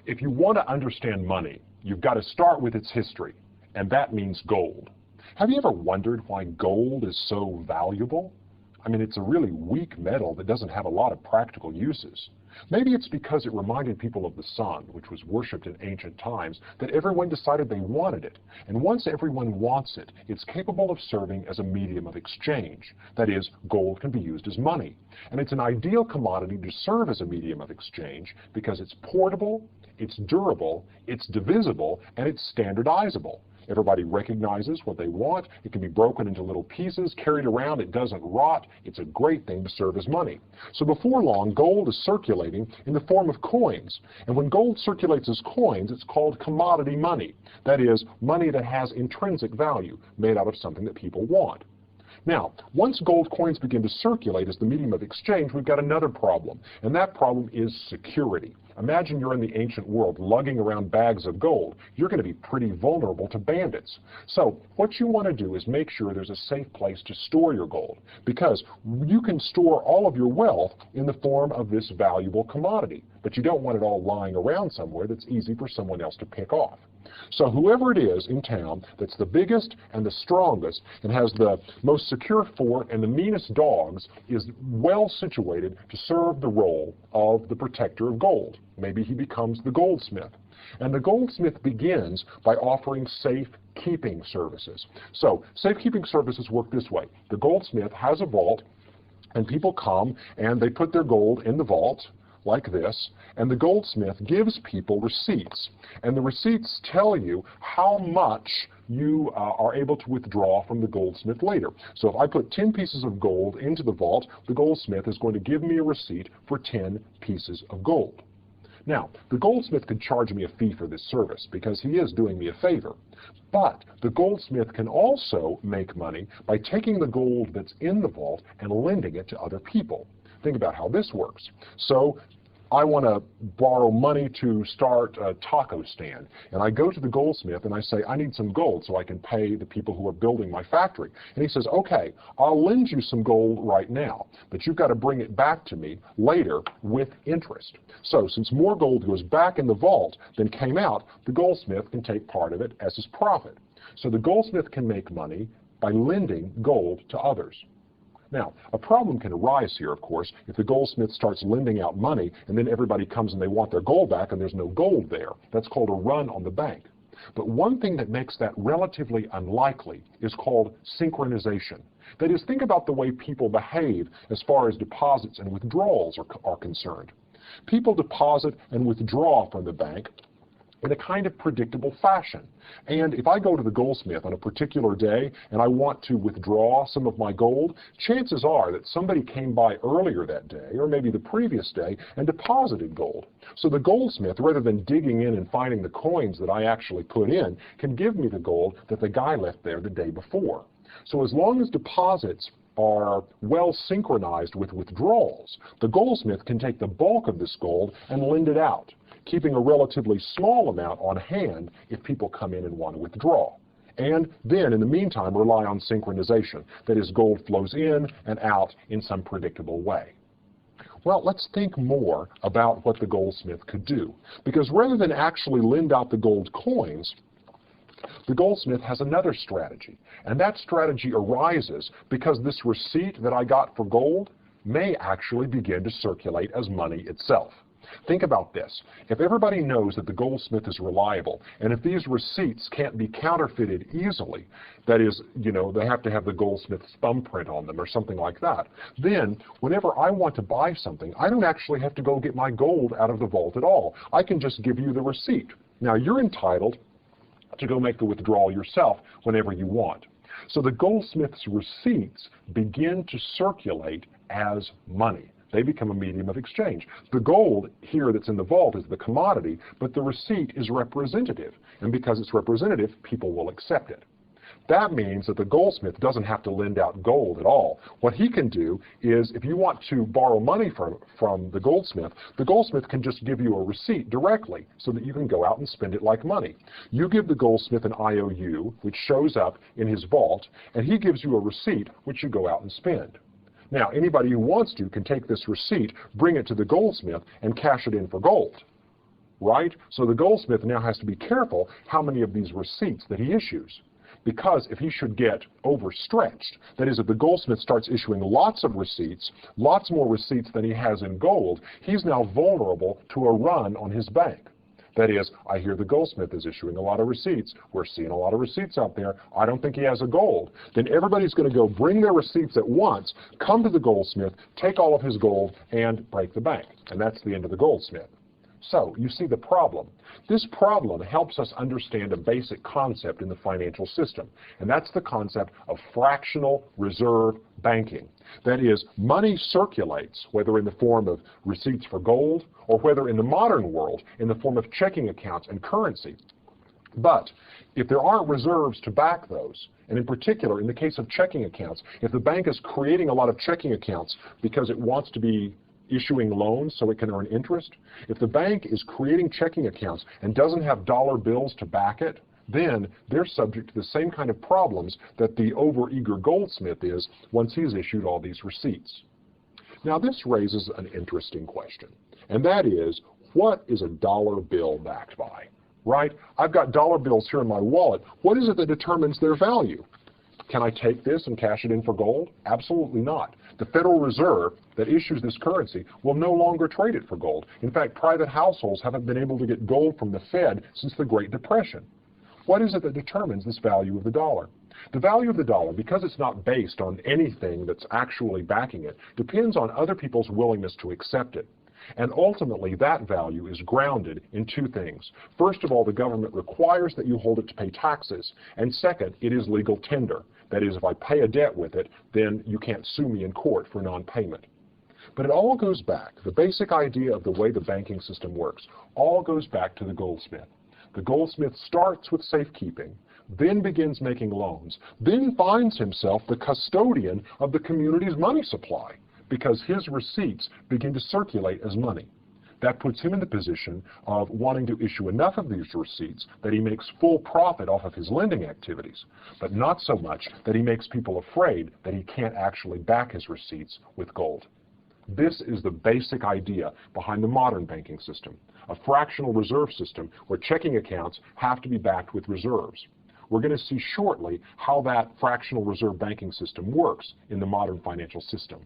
If you want to understand money, you've got to start with its history, and that means gold. Have you ever wondered why gold is so valuable? I mean, it's a really weak metal that doesn't have a lot of practical uses. Maybe it's because it reminded people of the sun, which was worshipped in ancient times, that everyone decided they wanted it. And once everyone wants it, it's capable of serving as a medium of exchange. That is, gold can be used as money. And it's an ideal commodity to serve as a medium of exchange because it's portable, it's durable, it's divisible, and it's standardizable. Everybody recognizes what they want. It can be broken into little pieces, carried around. It doesn't rot. It's a great thing to serve as money. So before long, gold is circulating in the form of coins. And when gold circulates as coins, it's called commodity money. That is, money that has intrinsic value, made out of something that people want. Now, once gold coins begin to circulate as the medium of exchange, we've got another problem, and that problem is security. Imagine you're in the ancient world lugging around bags of gold. You're going to be pretty vulnerable to bandits. So what you want to do is make sure there's a safe place to store your gold, because you can store all of your wealth in the form of this valuable commodity, but you don't want it all lying around somewhere that's easy for someone else to pick off. So whoever it is in town that's the biggest and the strongest and has the most secure fort and the meanest dogs is well situated to serve the role of the protector of gold. Maybe he becomes the goldsmith. And the goldsmith begins by offering safekeeping services. So safekeeping services work this way. The goldsmith has a vault, and people come and they put their gold in the vault like this, and the goldsmith gives people receipts. And the receipts tell you how much you are able to withdraw from the goldsmith later. So if I put 10 pieces of gold into the vault, the goldsmith is going to give me a receipt for 10 pieces of gold. Now, the goldsmith could charge me a fee for this service because he is doing me a favor. But the goldsmith can also make money by taking the gold that's in the vault and lending it to other people. Think about how this works. So I want to borrow money to start a taco stand, and I go to the goldsmith and I say, I need some gold so I can pay the people who are building my factory. And he says, okay, I'll lend you some gold right now, but you've got to bring it back to me later with interest. So since more gold goes back in the vault than came out, the goldsmith can take part of it as his profit. So the goldsmith can make money by lending gold to others. Now, a problem can arise here, of course, if the goldsmith starts lending out money and then everybody comes and they want their gold back and there's no gold there. That's called a run on the bank. But one thing that makes that relatively unlikely is called synchronization. That is, think about the way people behave as far as deposits and withdrawals are concerned. People deposit and withdraw from the bank in a kind of predictable fashion. And if I go to the goldsmith on a particular day and I want to withdraw some of my gold, chances are that somebody came by earlier that day or maybe the previous day and deposited gold. So the goldsmith, rather than digging in and finding the coins that I actually put in, can give me the gold that the guy left there the day before. So as long as deposits are well synchronized with withdrawals, the goldsmith can take the bulk of this gold and lend it out, keeping a relatively small amount on hand if people come in and want to withdraw. And then, in the meantime, rely on synchronization. That is, gold flows in and out in some predictable way. Well, let's think more about what the goldsmith could do. Because rather than actually lend out the gold coins, the goldsmith has another strategy. And that strategy arises because this receipt that I got for gold may actually begin to circulate as money itself. Think about this. If everybody knows that the goldsmith is reliable, and if these receipts can't be counterfeited easily, that is, they have to have the goldsmith's thumbprint on them or something like that, then whenever I want to buy something, I don't actually have to go get my gold out of the vault at all. I can just give you the receipt. Now, you're entitled to go make the withdrawal yourself whenever you want. So the goldsmith's receipts begin to circulate as money. They become a medium of exchange. The gold here that's in the vault is the commodity, but the receipt is representative. And because it's representative, people will accept it. That means that the goldsmith doesn't have to lend out gold at all. What he can do is, if you want to borrow money from the goldsmith can just give you a receipt directly so that you can go out and spend it like money. You give the goldsmith an IOU, which shows up in his vault, and he gives you a receipt, which you go out and spend. Now, anybody who wants to can take this receipt, bring it to the goldsmith, and cash it in for gold. right? So the goldsmith now has to be careful how many of these receipts that he issues. Because if he should get overstretched, that is, if the goldsmith starts issuing lots of receipts, lots more receipts than he has in gold, he's now vulnerable to a run on his bank. That is, I hear the goldsmith is issuing a lot of receipts. We're seeing a lot of receipts out there. I don't think he has a gold. Then everybody's going to go bring their receipts at once, come to the goldsmith, take all of his gold, and break the bank. And that's the end of the goldsmith. So, you see the problem. This problem helps us understand a basic concept in the financial system, and that's the concept of fractional reserve banking. That is, money circulates, whether in the form of receipts for gold, or whether in the modern world, in the form of checking accounts and currency. But if there aren't reserves to back those, and in particular, in the case of checking accounts, if the bank is creating a lot of checking accounts because it wants to be issuing loans so it can earn interest, if the bank is creating checking accounts and doesn't have dollar bills to back it, then they're subject to the same kind of problems that the overeager goldsmith is once he's issued all these receipts. Now this raises an interesting question, and that is, what is a dollar bill backed by? Right? I've got dollar bills here in my wallet. What is it that determines their value? Can I take this and cash it in for gold? Absolutely not. The Federal Reserve that issues this currency will no longer trade it for gold. In fact, private households haven't been able to get gold from the Fed since the Great Depression. What is it that determines this value of the dollar? The value of the dollar, because it's not based on anything that's actually backing it, depends on other people's willingness to accept it. And ultimately, that value is grounded in two things. First of all, the government requires that you hold it to pay taxes. And second, it is legal tender. That is, if I pay a debt with it, then you can't sue me in court for non-payment. But it all goes back, the basic idea of the way the banking system works, all goes back to the goldsmith. The goldsmith starts with safekeeping, then begins making loans, then finds himself the custodian of the community's money supply, because his receipts begin to circulate as money. That puts him in the position of wanting to issue enough of these receipts that he makes full profit off of his lending activities, but not so much that he makes people afraid that he can't actually back his receipts with gold. This is the basic idea behind the modern banking system, a fractional reserve system where checking accounts have to be backed with reserves. We're going to see shortly how that fractional reserve banking system works in the modern financial system.